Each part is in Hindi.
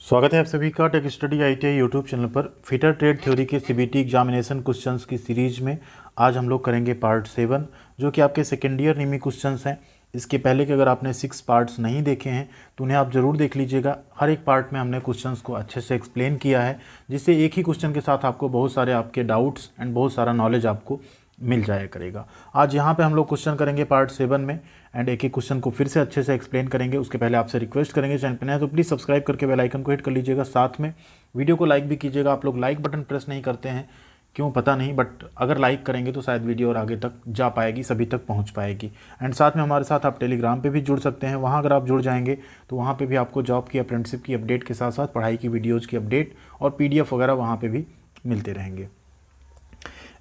स्वागत है आप सभी का tech study ITI YouTube channel पर। फिटर ट्रेड थ्योरी के CBT एग्जामिनेशन क्वेश्चंस की सीरीज में आज हम लोग करेंगे पार्ट 7, जो कि आपके सेकेंड ईयर निमी क्वेश्चंस हैं। इसके पहले के अगर आपने 6 पार्ट्स नहीं देखे हैं तो उन्हें आप ज़रूर देख लीजिएगा। हर एक पार्ट में हमने क्वेश्चंस को अच्छे से एक्सप्लेन किया है, जिससे एक ही क्वेश्चन के साथ आपको बहुत सारे आपके डाउट्स एंड बहुत सारा नॉलेज आपको मिल जाया करेगा। आज यहाँ पे हम लोग क्वेश्चन करेंगे पार्ट 7 में एंड एक एक क्वेश्चन को फिर से अच्छे से एक्सप्लेन करेंगे। उसके पहले आपसे रिक्वेस्ट करेंगे, चैनल पर नए तो प्लीज़ सब्सक्राइब करके बेल आइकन को हिट कर लीजिएगा। साथ में वीडियो को लाइक भी कीजिएगा। आप लोग लाइक बटन प्रेस नहीं करते हैं, क्यों पता नहीं, बट अगर लाइक करेंगे तो शायद वीडियो और आगे तक जा पाएगी, सभी तक पहुंच पाएगी। एंड साथ में हमारे साथ आप टेलीग्राम पे भी जुड़ सकते हैं। वहां अगर आप जुड़ जाएंगे तो वहां पे भी आपको जॉब की, अप्रेंटिसशिप की अपडेट के साथ साथ पढ़ाई की वीडियोज़ की अपडेट और PDF वगैरह वहाँ पर भी मिलते रहेंगे।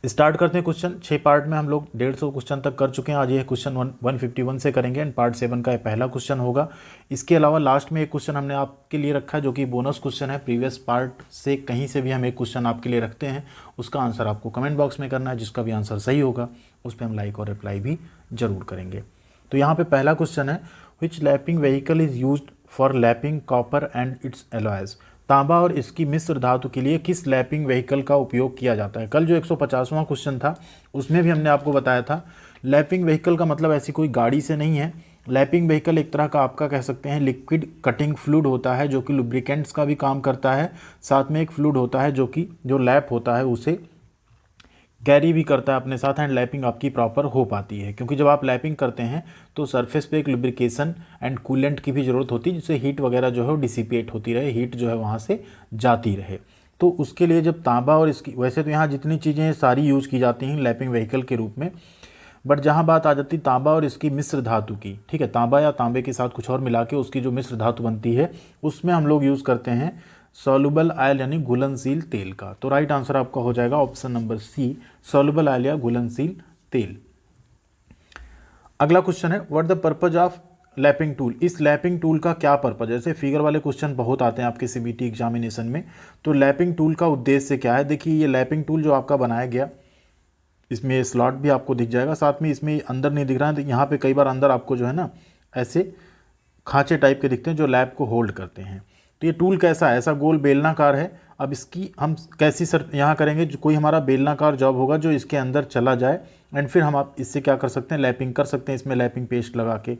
स्टार्ट करते हैं क्वेश्चन। 6 पार्ट में हम लोग 150 क्वेश्चन तक कर चुके हैं। आज ये क्वेश्चन 151 से करेंगे एंड पार्ट 7 का ये पहला क्वेश्चन होगा। इसके अलावा लास्ट में एक क्वेश्चन हमने आपके लिए रखा है जो कि बोनस क्वेश्चन है। प्रीवियस पार्ट से कहीं से भी हम एक क्वेश्चन आपके लिए रखते हैं, उसका आंसर आपको कमेंट बॉक्स में करना है। जिसका भी आंसर सही होगा उस पर हम लाइक और रिप्लाई भी जरूर करेंगे। तो यहाँ पे पहला क्वेश्चन है, which lapping vehicle is used for lapping copper and its alloys. तांबा और इसकी मिश्र धातु के लिए किस लैपिंग व्हीकल का उपयोग किया जाता है। कल जो 150वां क्वेश्चन था उसमें भी हमने आपको बताया था। लैपिंग व्हीकल का मतलब ऐसी कोई गाड़ी से नहीं है। लैपिंग व्हीकल एक तरह का आपका कह सकते हैं लिक्विड कटिंग फ्लूइड होता है, जो कि लुब्रिकेंट्स का भी काम करता है। साथ में एक फ्लूइड होता है जो कि जो लैप होता है उसे कैरी भी करता है अपने साथ एंड लैपिंग आपकी प्रॉपर हो पाती है। क्योंकि जब आप लैपिंग करते हैं तो सरफेस पे एक लुब्रिकेशन एंड कूलेंट की भी ज़रूरत होती है, जिससे हीट वगैरह जो है वो डिसिपेट होती रहे, हीट जो है वहाँ से जाती रहे। तो उसके लिए जब तांबा और इसकी, वैसे तो यहाँ जितनी चीज़ें सारी यूज़ की जाती हैं लैपिंग व्हीकल के रूप में, बट जहाँ बात आ जाती है तांबा और इसकी मिश्र धातु की, ठीक है, तांबा या तांबे के साथ कुछ और मिला के उसकी जो मिश्र धातु बनती है उसमें हम लोग यूज़ करते हैं सॉल्युबल ऑयल यानी घुलनशील तेल का। तो राइट आंसर आपका हो जाएगा option number C, soluble oil या घुलनशील तेल। अगला क्वेश्चन है, what the purpose of lapping tool. इस लैपिंग टूल का क्या पर्पज है। जैसे फिगर वाले क्वेश्चन बहुत आते हैं आपके CBT एग्जामिनेशन में, तो लैपिंग टूल का उद्देश्य क्या है। देखिए ये लैपिंग टूल जो आपका बनाया गया, इसमें स्लॉट भी आपको दिख जाएगा, साथ में इसमें अंदर नहीं दिख रहा है, तो यहाँ पे कई बार अंदर आपको जो है ना ऐसे खांचे टाइप के दिखते हैं जो लैप को होल्ड करते हैं। तो ये टूल कैसा है, ऐसा गोल बेलनाकार है। अब इसकी हम कैसी सर यहाँ करेंगे, जो कोई हमारा बेलनाकार जॉब होगा जो इसके अंदर चला जाए एंड फिर हम आप इससे क्या कर सकते हैं, लैपिंग कर सकते हैं इसमें लैपिंग पेस्ट लगा के।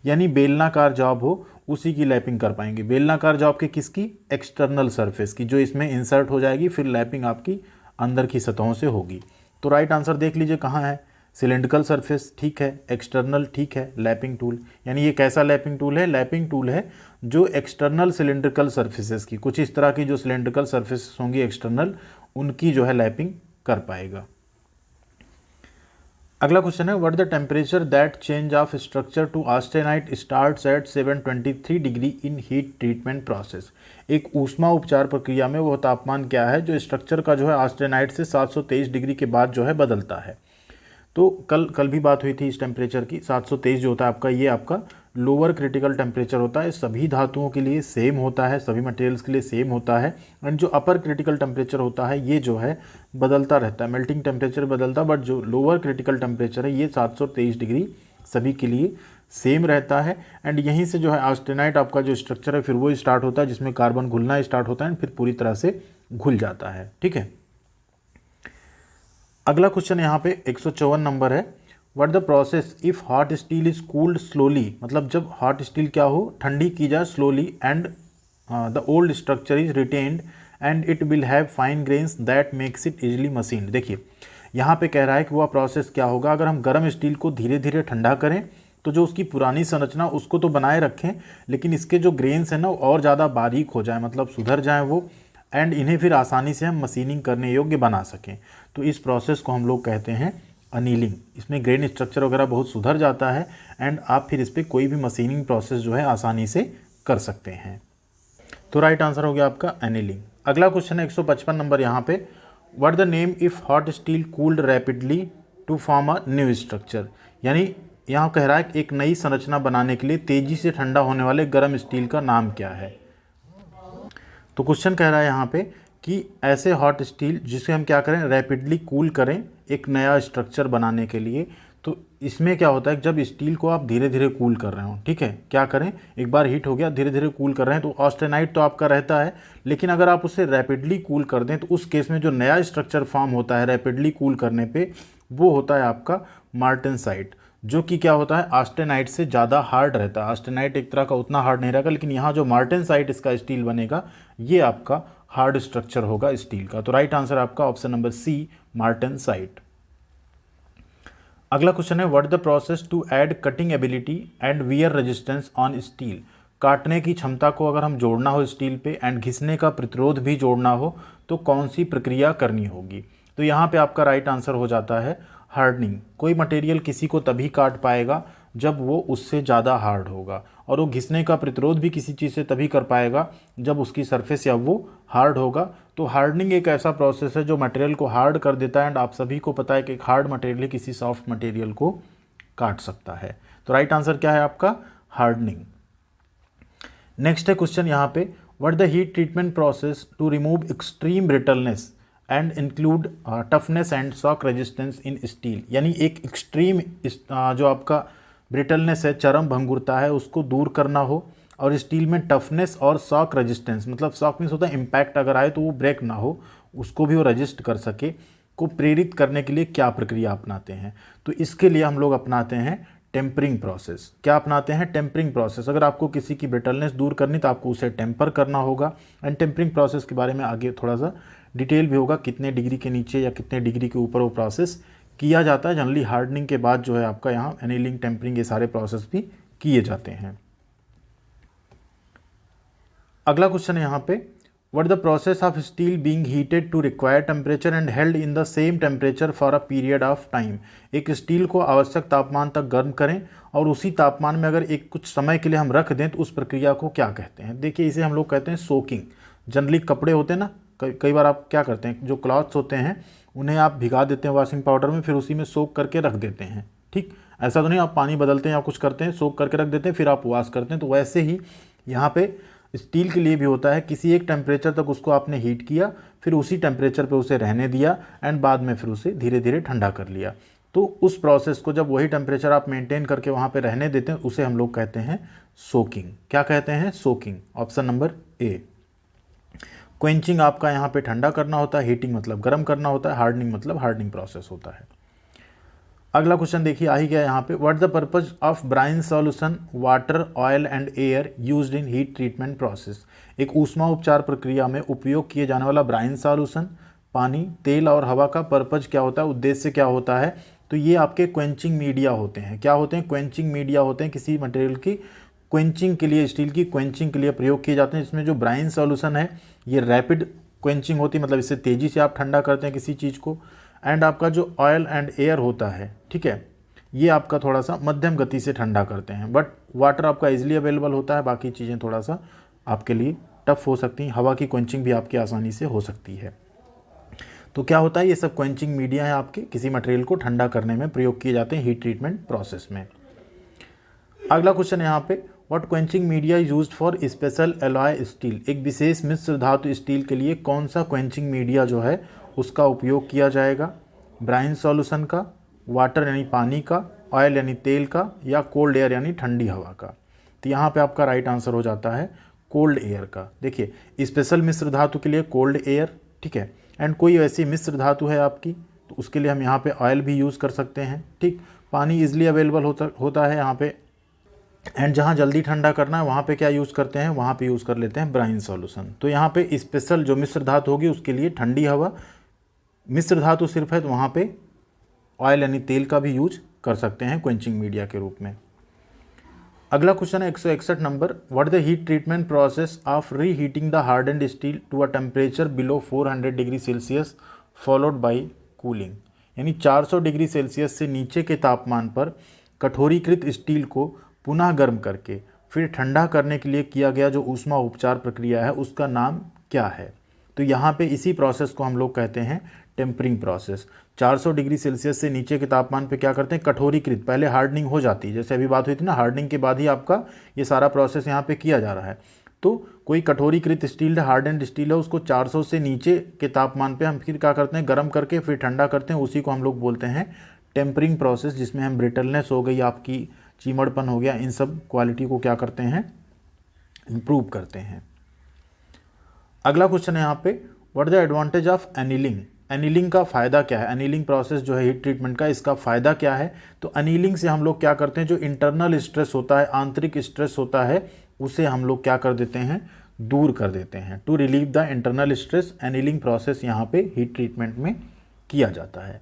यानी बेलनाकार जॉब हो उसी की लैपिंग कर पाएंगे। बेलनाकार जॉब के किसकी, एक्सटर्नल सरफेस की, जो इसमें इंसर्ट हो जाएगी, फिर लैपिंग आपकी अंदर की सतहों से होगी। तो राइट आंसर देख लीजिए कहाँ है, सिलेंड्रिकल सरफेस ठीक है, एक्सटर्नल ठीक है, लैपिंग टूल। यानी ये कैसा लैपिंग टूल है, लैपिंग टूल है जो एक्सटर्नल सिलेंड्रिकल सरफेसेस की, कुछ इस तरह की जो सिलेंड्रिकल सरफेसेस होंगी एक्सटर्नल, उनकी जो है लैपिंग कर पाएगा। अगला क्वेश्चन है, what the temperature that change of structure to austenite starts at 723 degree in heat treatment process. एक ऊष्मा उपचार प्रक्रिया में वो तापमान क्या है जो स्ट्रक्चर का जो है ऑस्टेनाइट से 723 डिग्री के बाद जो है बदलता है। तो कल भी बात हुई थी इस टेम्परेचर की। 723 जो होता है आपका, ये आपका लोअर क्रिटिकल टेम्परेचर होता है। सभी धातुओं के लिए सेम होता है, सभी मटेरियल्स के लिए सेम होता है। एंड जो अपर क्रिटिकल टेम्परेचर होता है ये जो है बदलता रहता है, मेल्टिंग टेम्परेचर बदलता, बट जो लोअर क्रिटिकल टेम्परेचर है ये 723 डिग्री सभी के लिए सेम रहता है। एंड यहीं से जो है ऑस्टेनाइट आपका जो स्ट्रक्चर है फिर वो स्टार्ट होता है, जिसमें कार्बन घुलना स्टार्ट होता है एंड फिर पूरी तरह से घुल जाता है। ठीक है, अगला क्वेश्चन यहाँ पे 154 नंबर है, what the process if hot steel is cooled slowly. मतलब जब हॉट स्टील क्या हो, ठंडी की जाए slowly and the old structure is retained and it will have fine grains that makes it easily machined. देखिए यहाँ पे कह रहा है कि वह प्रोसेस क्या होगा अगर हम गर्म स्टील को धीरे धीरे ठंडा करें तो जो उसकी पुरानी संरचना उसको तो बनाए रखें, लेकिन इसके जो ग्रेन्स हैं ना और ज़्यादा बारीक हो जाए, मतलब सुधर जाए वो, एंड इन्हें फिर आसानी से हम मशीनिंग करने योग्य बना सकें। तो इस प्रोसेस को हम लोग कहते हैं अनीलिंग। इसमें ग्रेन स्ट्रक्चर वगैरह बहुत सुधर जाता है एंड आप फिर इस पर कोई भी मशीनिंग प्रोसेस जो है आसानी से कर सकते हैं। तो राइट आंसर हो गया आपका एनीलिंग। अगला क्वेश्चन है 155 नंबर यहाँ पे, what the name if hot steel cooled rapidly to form a new structure. यानी यहाँ कह रहा है कि एक नई संरचना बनाने के लिए तेजी से ठंडा होने वाले गर्म स्टील का नाम क्या है। तो क्वेश्चन कह रहा है यहाँ पे कि ऐसे हॉट स्टील जिसे हम क्या करें, रैपिडली कूल करें एक नया स्ट्रक्चर बनाने के लिए, तो इसमें क्या होता है, जब स्टील को आप धीरे धीरे कूल कर रहे हो, ठीक है, क्या करें, एक बार हीट हो गया, धीरे धीरे कूल कर रहे हैं, तो ऑस्टेनाइट तो आपका रहता है, लेकिन अगर आप उसे रैपिडली कूल कर दें तो उस केस में जो नया स्ट्रक्चर फॉर्म होता है रैपिडली कूल करने पे, वो होता है आपका मार्टेनसाइट, जो कि क्या होता है, ऑस्टेनाइट से ज़्यादा हार्ड रहता है। ऑस्टेनाइट एक तरह का उतना हार्ड नहीं रहेगा, लेकिन यहाँ जो मार्टेनसाइट इसका स्टील बनेगा, ये आपका हार्ड स्ट्रक्चर होगा स्टील का। तो राइट आंसर आपका ऑप्शन नंबर सी, मार्टेनसाइट। अगला क्वेश्चन है, what the process to add cutting ability and wear resistance on steel. काटने की क्षमता को अगर हम जोड़ना हो स्टील पे एंड घिसने का प्रतिरोध भी जोड़ना हो तो कौन सी प्रक्रिया करनी होगी। तो यहाँ पे आपका राइट आंसर हो जाता है हार्डनिंग। कोई मटेरियल किसी को तभी काट पाएगा जब वो उससे ज़्यादा हार्ड होगा, और वो घिसने का प्रतिरोध भी किसी चीज़ से तभी कर पाएगा जब उसकी सरफेस या वो हार्ड होगा। तो हार्डनिंग एक ऐसा प्रोसेस है जो मटेरियल को हार्ड कर देता है, एंड आप सभी को पता है कि एक हार्ड मटेरियल किसी सॉफ्ट मटेरियल को काट सकता है। तो राइट आंसर क्या है आपका, हार्डनिंग। नेक्स्ट है क्वेश्चन यहाँ पे, what the heat treatment process to remove extreme brittleness and include toughness and shock resistance in steel. यानी एक एक्सट्रीम जो आपका ब्रिटलनेस है, चरम भंगुरता है, उसको दूर करना हो, और स्टील में टफनेस और शॉक रेजिस्टेंस, मतलब शॉक मीन्स होता है इम्पैक्ट अगर आए तो वो ब्रेक ना हो, उसको भी वो रजिस्ट कर सके, को प्रेरित करने के लिए क्या प्रक्रिया अपनाते हैं। तो इसके लिए हम लोग अपनाते हैं टेम्परिंग प्रोसेस। क्या अपनाते हैं, टेम्परिंग प्रोसेस। अगर आपको किसी की ब्रिटलनेस दूर करनी तो आपको उसे टेम्पर करना होगा, एंड टेम्परिंग प्रोसेस के बारे में आगे थोड़ा सा डिटेल भी होगा, कितने डिग्री के नीचे या कितने डिग्री के ऊपर वो प्रोसेस किया जाता है। जनरली हार्डनिंग के बाद जो है आपका यहाँ एनीलिंग, टेम्परिंग, ये सारे प्रोसेस भी किए जाते हैं। अगला क्वेश्चन है यहाँ पे, what the process of steel being heated to required temperature and held in the same temperature for a period of time. एक स्टील को आवश्यक तापमान तक गर्म करें और उसी तापमान में अगर एक कुछ समय के लिए हम रख दें तो उस प्रक्रिया को क्या कहते हैं। देखिए, इसे हम लोग कहते हैं सोकिंग। जनरली कपड़े होते हैं ना, कई बार आप क्या करते हैं, जो क्लॉथ्स होते हैं उन्हें आप भिगा देते हैं वॉशिंग पाउडर में, फिर उसी में सोक करके रख देते हैं। ठीक, ऐसा तो नहीं आप पानी बदलते हैं या कुछ करते हैं, सोक करके रख देते हैं फिर आप वॉश करते हैं। तो वैसे ही यहाँ पे स्टील के लिए भी होता है, किसी एक टेम्परेचर तक उसको आपने हीट किया, फिर उसी टेम्परेचर पे उसे रहने दिया, एंड बाद में फिर उसे धीरे धीरे ठंडा कर लिया। तो उस प्रोसेस को जब वही टेम्परेचर आप मेंटेन करके वहाँ पे रहने देते हैं, उसे हम लोग कहते हैं सोकिंग। क्या कहते हैं, soaking. Option number A. Quenching आपका यहाँ पे ठंडा करना होता है, हीटिंग मतलब गर्म करना होता है, हार्डनिंग मतलब हार्डनिंग प्रोसेस होता है। अगला क्वेश्चन देखिए, आ ही गया यहाँ पे, what the purpose of brine solution water oil and air used in heat treatment process. एक ऊष्मा उपचार प्रक्रिया में उपयोग किए जाने वाला ब्राइन सॉल्यूशन, पानी, तेल और हवा का पर्पज क्या होता है, उद्देश्य क्या होता है। तो ये आपके क्वेंचिंग मीडिया होते हैं। क्या होते हैं, क्वेंचिंग मीडिया होते हैं। किसी मटेरियल की क्वेंचिंग के लिए, स्टील की क्वेंचिंग के लिए प्रयोग किए जाते हैं। इसमें जो ब्राइन सॉल्यूशन है ये रैपिड क्वेंचिंग होती है, मतलब इससे तेज़ी से आप ठंडा करते हैं किसी चीज़ को। एंड आपका जो ऑयल एंड एयर होता है, ठीक है, ये आपका थोड़ा सा मध्यम गति से ठंडा करते हैं। बट वाटर आपका इजीली अवेलेबल होता है, बाकी चीज़ें थोड़ा सा आपके लिए टफ हो सकती हैं। हवा की क्वेंचिंग भी आपकी आसानी से हो सकती है। तो क्या होता है, ये सब क्वेंचिंग मीडिया है आपके, किसी मटेरियल को ठंडा करने में प्रयोग किए जाते हैं हीट ट्रीटमेंट प्रोसेस में। अगला क्वेश्चन यहाँ पे, what quenching media is used for special alloy steel. एक विशेष मिश्र धातु स्टील के लिए कौन सा क्वेंचिंग मीडिया जो है उसका उपयोग किया जाएगा। ब्राइन सॉल्यूशन का, वाटर यानी पानी का, ऑयल यानी तेल का, या कोल्ड एयर यानी ठंडी हवा का। तो यहाँ पे आपका राइट आंसर हो जाता है कोल्ड एयर का। देखिए, स्पेशल मिश्र धातु के लिए कोल्ड एयर, ठीक है, एंड कोई ऐसी मिश्र धातु है आपकी तो उसके लिए हम यहाँ पे ऑयल भी यूज़ कर सकते हैं। ठीक, पानी इजली अवेलेबल होता है यहाँ पे, एंड जहाँ जल्दी ठंडा करना है वहाँ पे क्या यूज़ करते हैं, वहाँ पे यूज़ कर लेते हैं ब्राइन सॉल्यूशन। तो यहाँ पे स्पेशल जो मिश्र धातु होगी उसके लिए ठंडी हवा, मिश्र धातु सिर्फ है तो वहाँ पे ऑयल यानी तेल का भी यूज कर सकते हैं क्वेंचिंग मीडिया के रूप में। अगला क्वेश्चन है 161 number, what the heat treatment process of reheating the hardened steel to a temperature below 400 degree Celsius followed by cooling. यानी 400 डिग्री सेल्सियस से नीचे के तापमान पर कठोरीकृत स्टील को पुनः गर्म करके फिर ठंडा करने के लिए किया गया जो ऊष्मा उपचार प्रक्रिया है उसका नाम क्या है। तो यहाँ पे इसी प्रोसेस को हम लोग कहते हैं टेम्परिंग प्रोसेस। 400 डिग्री सेल्सियस से नीचे के तापमान पे क्या करते हैं, कठोरीकृत, पहले हार्डनिंग हो जाती है, जैसे अभी बात हुई थी ना, हार्डनिंग के बाद ही आपका ये सारा प्रोसेस यहाँ पे किया जा रहा है। तो कोई कठोरीकृत स्टील है, हार्डन्ड स्टील है, उसको 400 से नीचे के तापमान पे हम फिर क्या करते हैं, गर्म करके फिर ठंडा करते हैं, उसी को हम लोग बोलते हैं टेम्परिंग प्रोसेस जिसमें हम ब्रिटलनेस हो गई आपकी, चीमड़पन हो गया, इन सब क्वालिटी को क्या करते हैं, इम्प्रूव करते हैं। अगला क्वेश्चन है यहाँ पे, what the advantage of annealing. Annealing का फ़ायदा क्या है, एनीलिंग प्रोसेस जो है हीट ट्रीटमेंट का, इसका फ़ायदा क्या है। तो एनीलिंग से हम लोग क्या करते हैं, जो इंटरनल स्ट्रेस होता है, आंतरिक स्ट्रेस होता है, उसे हम लोग क्या कर देते हैं, दूर कर देते हैं। To relieve the internal stress, annealing process यहाँ पे हीट ट्रीटमेंट में किया जाता है।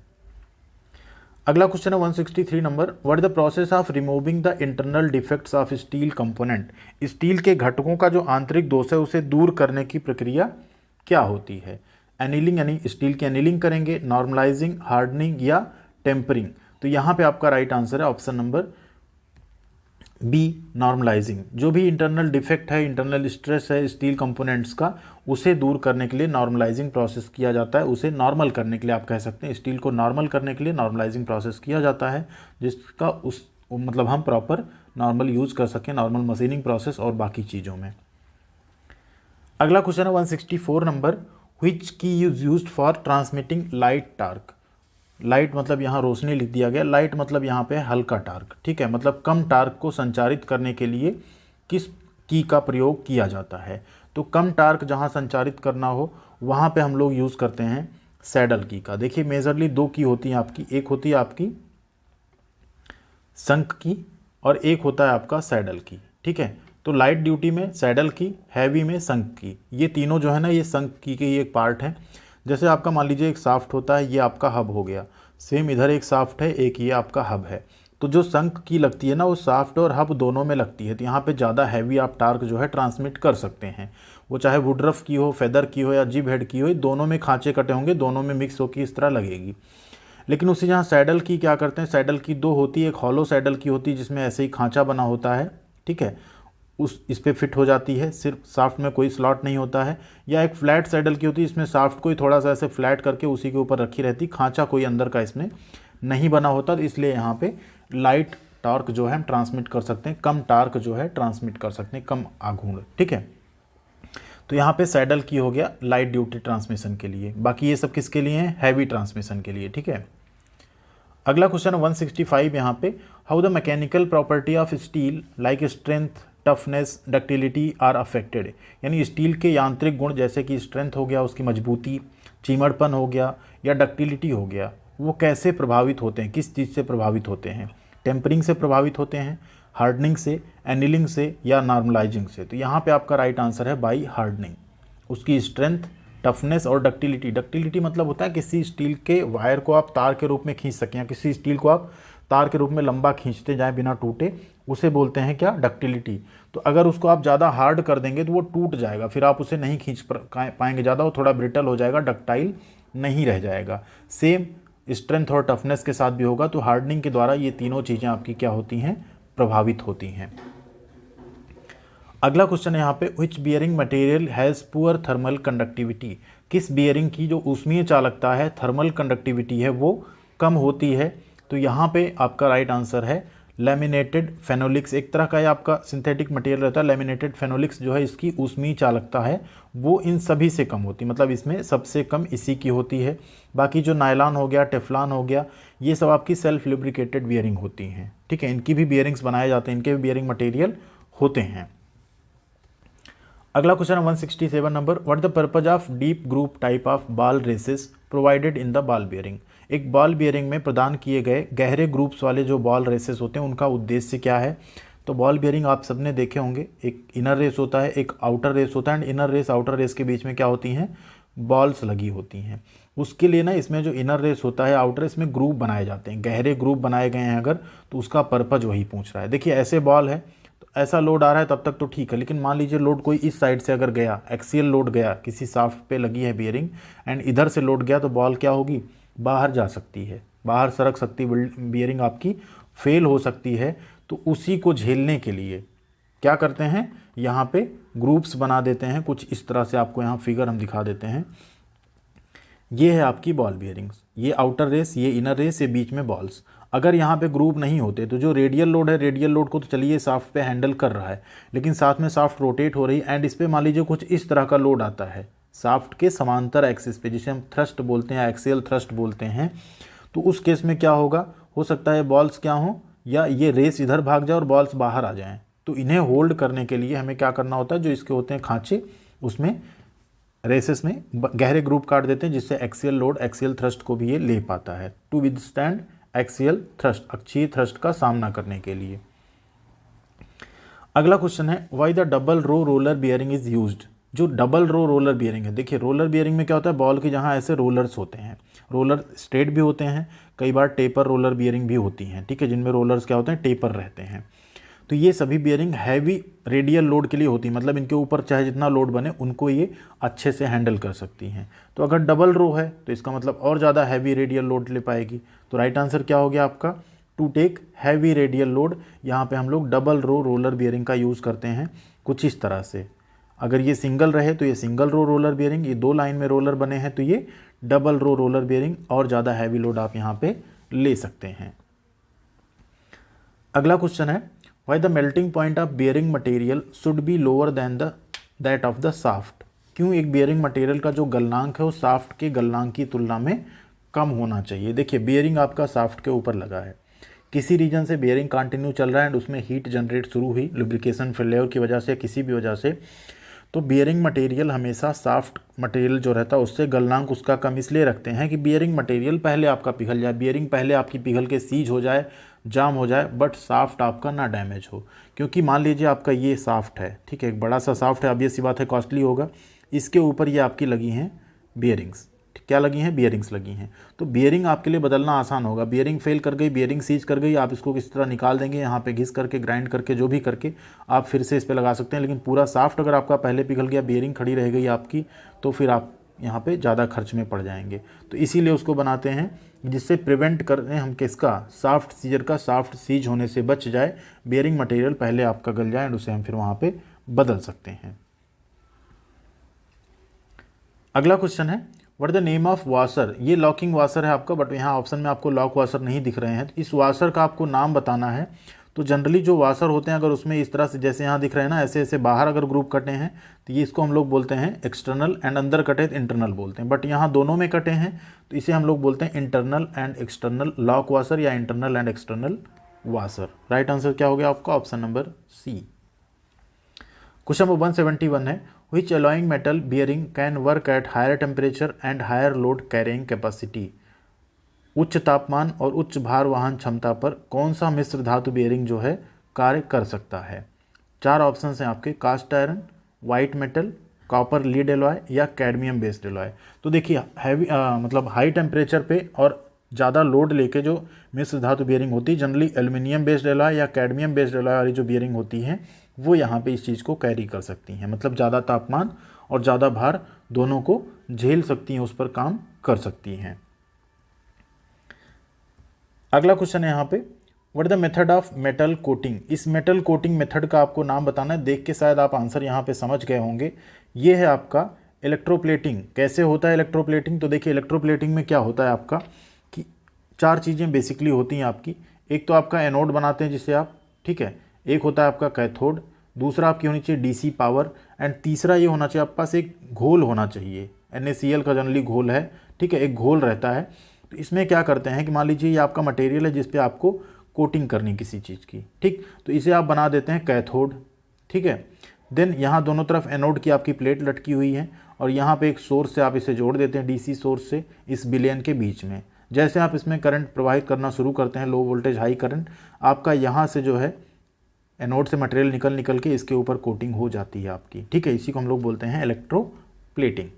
अगला क्वेश्चन है 163 number, what the process of removing the internal defects of steel component. Steel के घटकों का जो आंतरिक दोष है उसे दूर करने की प्रक्रिया क्या होती है। एनीलिंग यानी स्टील की एनीलिंग करेंगे, नॉर्मलाइजिंग, हार्डनिंग या टेम्परिंग। तो यहाँ पे आपका राइट आंसर है ऑप्शन नंबर बी, नॉर्मलाइजिंग। जो भी इंटरनल डिफेक्ट है, इंटरनल स्ट्रेस है स्टील कंपोनेंट्स का, उसे दूर करने के लिए नॉर्मलाइजिंग प्रोसेस किया जाता है। उसे नॉर्मल करने के लिए आप कह सकते हैं, स्टील को नॉर्मल करने के लिए नॉर्मलाइजिंग प्रोसेस किया जाता है, जिसका मतलब हम प्रॉपर नॉर्मल यूज़ कर सकें, नॉर्मल मशीनिंग प्रोसेस और बाकी चीज़ों में। अगला क्वेश्चन है 164 नंबर, व्हिच की is used for transmitting light torque. Light मतलब यहाँ रोशनी लिख दिया गया, लाइट मतलब यहाँ पे हल्का टार्क, ठीक है, मतलब कम टार्क को संचारित करने के लिए किस की का प्रयोग किया जाता है। तो कम टार्क जहाँ संचारित करना हो वहाँ पे हम लोग यूज़ करते हैं सैडल की का। देखिए मेजरली दो की होती है आपकी, एक होती है आपकी शंख की और एक होता है आपका सैडल की, ठीक है। तो लाइट ड्यूटी में सैडल की, हैवी में शंख की, ये तीनों जो है ना, ये शंख की के एक पार्ट है। जैसे आपका मान लीजिए एक शाफ्ट होता है, ये आपका हब हो गया, सेम इधर एक शाफ्ट है, एक ये आपका हब है। तो जो शंख की लगती है ना, वो शाफ्ट और हब दोनों में लगती है, तो यहाँ पे ज़्यादा हैवी आप टार्क जो है ट्रांसमिट कर सकते हैं। वो चाहे वुडरफ की हो, फेदर की हो या जिब हेड की हो, दोनों में खांचे कटे होंगे, दोनों में मिक्स होकर इस तरह लगेगी। लेकिन उसी जहाँ सैडल की क्या करते हैं, सैडल की दो होती है, एक हॉलो सैडल की होती है जिसमें ऐसे ही खांचा बना होता है, ठीक है, इस पे फिट हो जाती है, सिर्फ शाफ्ट में कोई स्लॉट नहीं होता है। या एक फ्लैट सैडल की होती है, इसमें शाफ्ट कोई थोड़ा सा ऐसे फ्लैट करके उसी के ऊपर रखी रहती, खांचा कोई अंदर का इसमें नहीं बना होता। तो इसलिए यहाँ पे लाइट टॉर्क जो है हम ट्रांसमिट कर सकते हैं, कम टार्क जो है ट्रांसमिट कर सकते हैं, कम आघूर्ण, ठीक है। तो यहाँ पे सैडल की हो गया लाइट ड्यूटी ट्रांसमिशन के लिए, बाकी ये सब किसके लिए हैं, हैवी ट्रांसमिशन के लिए, ठीक है। अगला क्वेश्चन 165 यहाँ पे, how the mechanical property of steel like strength, toughness, ductility are affected. यानी स्टील के यांत्रिक गुण जैसे कि स्ट्रेंथ हो गया, उसकी मजबूती, चीमड़पन हो गया या डक्टिलिटी हो गया, वो कैसे प्रभावित होते हैं, किस चीज़ से प्रभावित होते हैं। टेम्परिंग से प्रभावित होते हैं, हार्डनिंग से, एनीलिंग से या नॉर्मलाइजिंग से। तो यहाँ पे आपका राइट आंसर है बाई हार्डनिंग। उसकी स्ट्रेंथ, टफनेस और डक्टिलिटी, डक्टिलिटी मतलब होता है किसी स्टील के वायर को आप तार के रूप में खींच सकें, या किसी स्टील को आप तार के रूप में लंबा खींचते जाएं बिना टूटे, उसे बोलते हैं क्या, डक्टिलिटी। तो अगर उसको आप ज़्यादा हार्ड कर देंगे तो वो टूट जाएगा, फिर आप उसे नहीं खींच पाएंगे ज़्यादा, वो थोड़ा ब्रिटल हो जाएगा, डक्टाइल नहीं रह जाएगा। सेम स्ट्रेंथ और टफनेस के साथ भी होगा। तो हार्डनिंग के द्वारा ये तीनों चीज़ें आपकी क्या होती हैं, प्रभावित होती हैं। अगला क्वेश्चन है यहाँ पे, which bearing material has poor thermal conductivity. किस बियरिंग की जो ऊष्मीय चालकता है, थर्मल कंडक्टिविटी है, वो कम होती है। तो यहाँ पे आपका राइट आंसर है लैमिनेटेड फेनोलिक्स। एक तरह का ये आपका सिंथेटिक मटेरियल रहता है, लैमिनेटेड फेनोलिक्स जो है, इसकी ऊष्मीय चालकता है वो इन सभी से कम होती है, मतलब इसमें सबसे कम इसी की होती है। बाकी जो नायलॉन हो गया, टेफ्लॉन हो गया, ये सब आपकी सेल्फ लुब्रिकेटेड बियरिंग होती हैं, ठीक है। इनकी भी बियरिंग्स बनाए जाते हैं, इनके भी बियरिंग मटेरियल होते हैं। अगला क्वेश्चन है 167 number, what the purpose of deep group type of ball races provided in the ball bearing. एक बॉल बियरिंग में प्रदान किए गए गहरे ग्रुप्स वाले जो बॉल रेसेस होते हैं, उनका उद्देश्य क्या है। तो बॉल बियरिंग आप सबने देखे होंगे, एक इनर रेस होता है, एक आउटर रेस होता है, and inner race outer race के बीच में क्या होती हैं, बॉल्स लगी होती हैं। उसके लिए ना इसमें जो इनर रेस होता है, आउटर रेस में ग्रुप बनाए जाते हैं, गहरे ग्रुप बनाए गए हैं अगर, तो उसका पर्पज वही पूछ रहा है। देखिए ऐसे बॉल है, ऐसा लोड आ रहा है तब तक तो ठीक है, लेकिन मान लीजिए लोड कोई इस साइड से अगर गया, एक्सियल लोड गया, किसी शाफ्ट पे लगी है बियरिंग, एंड इधर से लोड गया, तो बॉल क्या होगी, बाहर जा सकती है, बाहर सरक सकती, बियरिंग आपकी फेल हो सकती है। तो उसी को झेलने के लिए क्या करते हैं, यहाँ पे ग्रुप्स बना देते हैं कुछ इस तरह से। आपको यहाँ फिगर हम दिखा देते हैं, ये है आपकी बॉल बियरिंग्स, ये आउटर रेस, ये इनर रेस, ये बीच में बॉल्स। अगर यहाँ पे ग्रुप नहीं होते तो जो रेडियल लोड है, रेडियल लोड को तो चलिए शाफ्ट पे हैंडल कर रहा है, लेकिन साथ में शाफ्ट रोटेट हो रही है, एंड इस पर मान लीजिए कुछ इस तरह का लोड आता है शाफ्ट के समांतर एक्सिस पे, जिसे हम थ्रस्ट बोलते हैं, एक्सियल थ्रस्ट बोलते हैं। तो उस केस में क्या होगा, हो सकता है बॉल्स क्या हों, या ये रेस इधर भाग जाए और बॉल्स बाहर आ जाएं। तो इन्हें होल्ड करने के लिए हमें क्या करना होता है, जो इसके होते हैं खांचे, उसमें रेसेस में गहरे ग्रुप काट देते हैं, जिससे एक्सियल लोड, एक्सियल थ्रस्ट को भी ये ले पाता है, टू विदस्टैंड एक्सियल थ्रस्ट, अक्षीय थ्रस्ट का सामना करने के लिए। अगला क्वेश्चन है, why the double row roller bearing is used. जो डबल रो रोलर बियरिंग है, देखिए रोलर बियरिंग में क्या होता है, बॉल के जहाँ ऐसे रोलर्स होते हैं, रोलर स्ट्रेट भी होते हैं, कई बार टेपर रोलर बियरिंग भी होती हैं, ठीक है, जिनमें रोलर्स क्या होते हैं, टेपर रहते हैं। तो ये सभी बियरिंग हैवी रेडियल लोड के लिए होती है, मतलब इनके ऊपर चाहे जितना लोड बने उनको ये अच्छे से हैंडल कर सकती हैं। तो अगर डबल रो है तो इसका मतलब और ज़्यादा हैवी रेडियल लोड ले पाएगी। तो राइट आंसर क्या हो गया आपका, to take heavy radial load. यहाँ पे हम लोग डबल रो रोलर बियरिंग का यूज़ करते हैं कुछ इस तरह से। अगर ये सिंगल रहे तो ये सिंगल रो रोलर बियरिंग, ये 2 लाइन में रोलर बने हैं तो ये डबल रो रोलर बियरिंग, और ज़्यादा हैवी लोड आप यहाँ पे ले सकते हैं। अगला क्वेश्चन है, why the melting point of bearing material should be lower than that of the shaft. क्यों एक बियरिंग मटेरियल का जो गलनांक है वो शाफ्ट के गलनांक की तुलना में कम होना चाहिए। देखिए बियरिंग आपका शाफ्ट के ऊपर लगा है, किसी रीजन से बियरिंग कंटिन्यू चल रहा है एंड उसमें हीट जनरेट शुरू हुई लुब्रिकेशन फेलियर की वजह से, किसी भी वजह से, तो बियरिंग मटेरियल हमेशा सॉफ्ट मटेरियल जो रहता है उससे गलनांक उसका कम इसलिए रखते हैं कि बियरिंग मटेरियल पहले आपका पिघल जाए, बियरिंग पहले आपकी पिघल के सीज हो जाए, जाम हो जाए, बट साफ्ट आपका ना डैमेज हो। क्योंकि मान लीजिए आपका ये साफ्ट है, ठीक है, एक बड़ा सा साफ्ट है, अब ये सी बात है कॉस्टली होगा, इसके ऊपर ये आपकी लगी हैं बियरिंग्स, क्या लगी हैं, बियरिंग्स लगी हैं। तो बियरिंग आपके लिए बदलना आसान होगा, बियरिंग फेल कर गई, बियरिंग सीज कर गई, आप इसको किस तरह निकाल देंगे, यहाँ पे घिस करके, ग्राइंड करके, जो भी करके आप फिर से इस पर लगा सकते हैं। लेकिन पूरा साफ्ट अगर आपका पहले पिघल गया, बियरिंग खड़ी रह गई आपकी, तो फिर आप यहाँ पे ज़्यादा खर्च में पड़ जाएंगे। तो इसीलिए उसको बनाते हैं जिससे प्रिवेंट करें हम किसका, साफ्ट सीजर का, साफ्ट सीज होने से बच जाए, बियरिंग मटेरियल पहले आपका गल जाए एंड उसे हम फिर वहाँ पे बदल सकते हैं। अगला क्वेश्चन है, what the name of washer. ये लॉकिंग वाशर है आपका, बट यहाँ ऑप्शन में आपको लॉक वाशर नहीं दिख रहे हैं, तो इस वाशर का आपको नाम बताना है। तो जनरली जो वाशर होते हैं अगर उसमें इस तरह से जैसे यहाँ दिख रहे हैं ना, ऐसे ऐसे बाहर अगर ग्रुप कटे हैं तो ये इसको हम लोग बोलते हैं एक्सटर्नल, एंड अंदर कटे तो इंटरनल बोलते हैं, बट यहाँ दोनों में कटे हैं तो इसे हम लोग बोलते हैं internal and external lock washer या internal and external washer. Right answer क्या हो गया आपका, option number C. Question number 171 है, which alloying metal bearing can work at higher temperature and higher load carrying capacity। उच्च तापमान और उच्च भार वाहन क्षमता पर कौन सा मिश्र धातु बियरिंग जो है कार्य कर सकता है। 4 ऑप्शन हैं आपके, cast iron, white metal, copper lead alloy या कैडमियम बेस्ड एलॉय। तो देखिए हैवी मतलब हाई टेम्परेचर पे और ज़्यादा लोड लेके जो मिश्र धातु बियरिंग होती है, जनरली एल्युमिनियम बेस्ड एलॉय या कैडमियम बेस्ड एलॉय वाली जो बियरिंग होती हैं वो यहाँ पे इस चीज़ को कैरी कर सकती हैं, मतलब ज़्यादा तापमान और ज़्यादा भार दोनों को झेल सकती हैं, उस पर काम कर सकती हैं। अगला क्वेश्चन है यहाँ पे, what the method of metal coating. इस मेटल कोटिंग मेथड का आपको नाम बताना है, देख के शायद आप आंसर यहाँ पे समझ गए होंगे। ये है आपका इलेक्ट्रोप्लेटिंग। कैसे होता है इलेक्ट्रोप्लेटिंग, तो देखिए इलेक्ट्रोप्लेटिंग में क्या होता है आपका कि 4 चीज़ें बेसिकली होती हैं आपकी। एक तो आपका एनोड बनाते हैं जिसे आप, ठीक है, एक होता है आपका कैथोड, दूसरा आपकी होनी चाहिए डीसी पावर, एंड तीसरा ये होना चाहिए आपके पास एक घोल होना चाहिए, NaCl का जनरली घोल है, ठीक है, एक घोल रहता है। तो इसमें क्या करते हैं कि मान लीजिए ये आपका मटेरियल है जिस पे आपको कोटिंग करनी किसी चीज़ की, ठीक, तो इसे आप बना देते हैं कैथोड, ठीक है। देन यहाँ दोनों तरफ एनोड की आपकी प्लेट लटकी हुई है और यहाँ पे एक सोर्स से आप इसे जोड़ देते हैं, डीसी सोर्स से इस विलेन के बीच में। जैसे आप इसमें करंट प्रवाहित करना शुरू करते हैं, लो वोल्टेज हाई करंट, आपका यहाँ से जो है एनोड से मटेरियल निकल के इसके ऊपर कोटिंग हो जाती है आपकी, ठीक है, इसी को हम लोग बोलते हैं इलेक्ट्रोप्लेटिंग।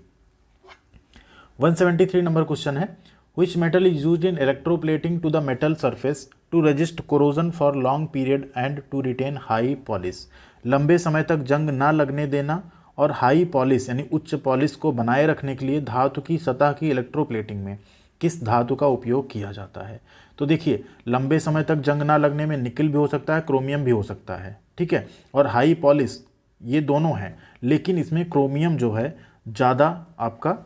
173 नंबर क्वेश्चन है, which metal is used in electroplating to the metal surface to resist corrosion for long period and to retain high polish। लंबे समय तक जंग ना लगने देना और हाई पॉलिश यानी उच्च पॉलिश को बनाए रखने के लिए धातु की सतह की इलेक्ट्रोप्लेटिंग में किस धातु का उपयोग किया जाता है। तो देखिए लंबे समय तक जंग ना लगने में निकल भी हो सकता है, क्रोमियम भी हो सकता है, ठीक है, और हाई पॉलिश ये दोनों हैं, लेकिन इसमें क्रोमियम जो है ज़्यादा आपका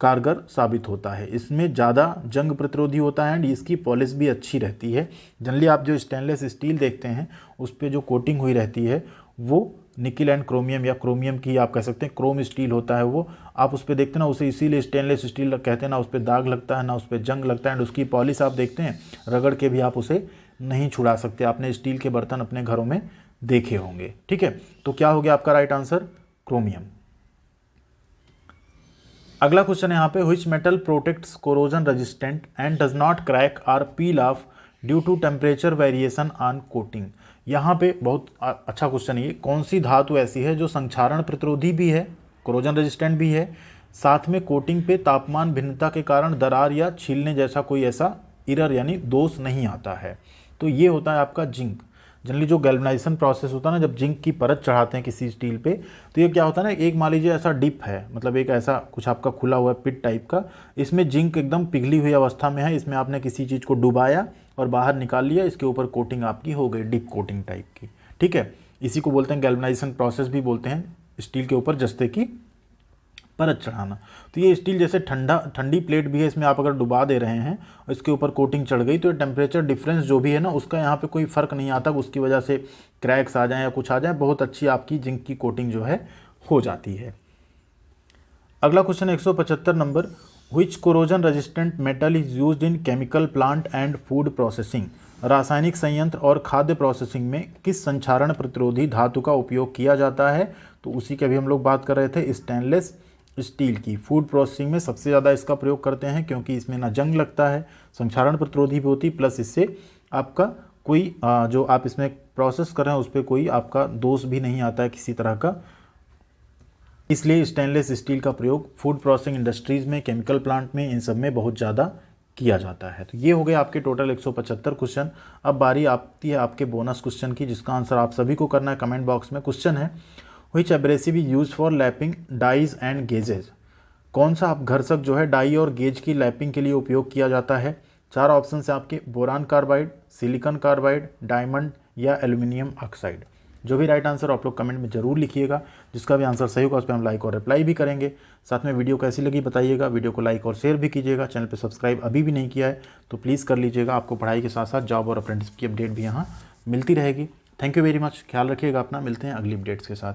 कारगर साबित होता है, इसमें ज़्यादा जंग प्रतिरोधी होता है एंड इसकी पॉलिश भी अच्छी रहती है। जनरली आप जो स्टेनलेस स्टील देखते हैं उस पर जो कोटिंग हुई रहती है वो निकिल एंड क्रोमियम या क्रोमियम की आप कह सकते हैं, क्रोम स्टील होता है वो। आप उस पर देखते हैं ना, उसे इसीलिए स्टेनलेस स्टील कहते हैं ना, उस पर दाग लगता है ना उस पर जंग लगता है, एंड उसकी पॉलिश आप देखते हैं रगड़ के भी आप उसे नहीं छुड़ा सकते। आपने स्टील के बर्तन अपने घरों में देखे होंगे, ठीक है। तो क्या हो गया आपका राइट आंसर, क्रोमियम। अगला क्वेश्चन है यहाँ पे, which metal protects corrosion resistant and does not crack or peel off due to temperature variation on coating. यहाँ पे बहुत अच्छा क्वेश्चन है ये, कौन सी धातु ऐसी है जो संक्षारण प्रतिरोधी भी है, कोरोजन रेजिस्टेंट भी है, साथ में कोटिंग पे तापमान भिन्नता के कारण दरार या छीलने जैसा कोई ऐसा इरर यानी दोष नहीं आता है। तो ये होता है आपका जिंक। जनरली जो गैल्वनाइजेशन प्रोसेस होता है ना, जब जिंक की परत चढ़ाते हैं किसी स्टील पे, तो ये क्या होता है ना, एक मान लीजिए ऐसा डिप है, मतलब एक ऐसा कुछ आपका खुला हुआ पिट टाइप का, इसमें जिंक एकदम पिघली हुई अवस्था में है, इसमें आपने किसी चीज़ को डुबाया और बाहर निकाल लिया, इसके ऊपर कोटिंग आपकी हो गई डिप कोटिंग टाइप की, ठीक है। इसी को बोलते हैं गैल्वनाइजेशन प्रोसेस भी बोलते हैं, स्टील के ऊपर जस्ते की परत चढ़ाना। तो ये स्टील जैसे ठंडी प्लेट भी है, इसमें आप अगर डुबा दे रहे हैं और इसके ऊपर कोटिंग चढ़ गई तो टेम्परेचर डिफरेंस जो भी है ना, उसका यहाँ पे कोई फ़र्क नहीं आता, उसकी वजह से क्रैक्स आ जाएं या कुछ आ जाए, बहुत अच्छी आपकी जिंक की कोटिंग जो है हो जाती है। अगला question 175 number, which corrosion resistant metal is used in chemical plant and food processing. रासायनिक संयंत्र और खाद्य प्रोसेसिंग में किस संक्षारण प्रतिरोधी धातु का उपयोग किया जाता है। तो उसी की अभी हम लोग बात कर रहे थे, स्टेनलेस स्टील की। फूड प्रोसेसिंग में सबसे ज़्यादा इसका प्रयोग करते हैं क्योंकि इसमें ना जंग लगता है, संक्षारण प्रतिरोधी भी होती, प्लस इससे आपका कोई जो आप इसमें प्रोसेस कर रहे हैं उस पर कोई आपका दोष भी नहीं आता है किसी तरह का, इसलिए स्टेनलेस स्टील का प्रयोग फूड प्रोसेसिंग इंडस्ट्रीज़ में, केमिकल प्लांट में, इन सब में बहुत ज़्यादा किया जाता है। तो ये हो गए आपके टोटल 175 क्वेश्चन। अब बारी आती है आपके बोनस क्वेश्चन की, जिसका आंसर आप सभी को करना है कमेंट बॉक्स में। क्वेश्चन है, which abrasive is use for lapping dies and gauges. कौन सा आप घर्षक जो है डाई और गेज की लैपिंग के लिए उपयोग किया जाता है। 4 ऑप्शन है आपके, boron carbide, silicon carbide, diamond या एल्यूमिनियम ऑक्साइड। जो भी राइट आंसर आप लोग कमेंट में जरूर लिखिएगा, जिसका भी आंसर सही होगा उस पर हम लाइक और रिप्लाई भी करेंगे। साथ में वीडियो कैसी लगी बताइएगा, वीडियो को लाइक और शेयर भी कीजिएगा। चैनल पे सब्सक्राइब अभी भी नहीं किया है तो प्लीज़ कर लीजिएगा, आपको पढ़ाई के साथ साथ जॉब और अप्रेंटिस की अपडेट भी यहाँ मिलती रहेगी। थैंक यू वेरी मच, ख्याल रखिएगा अपना, मिलते हैं अगली अपडेट्स के साथ।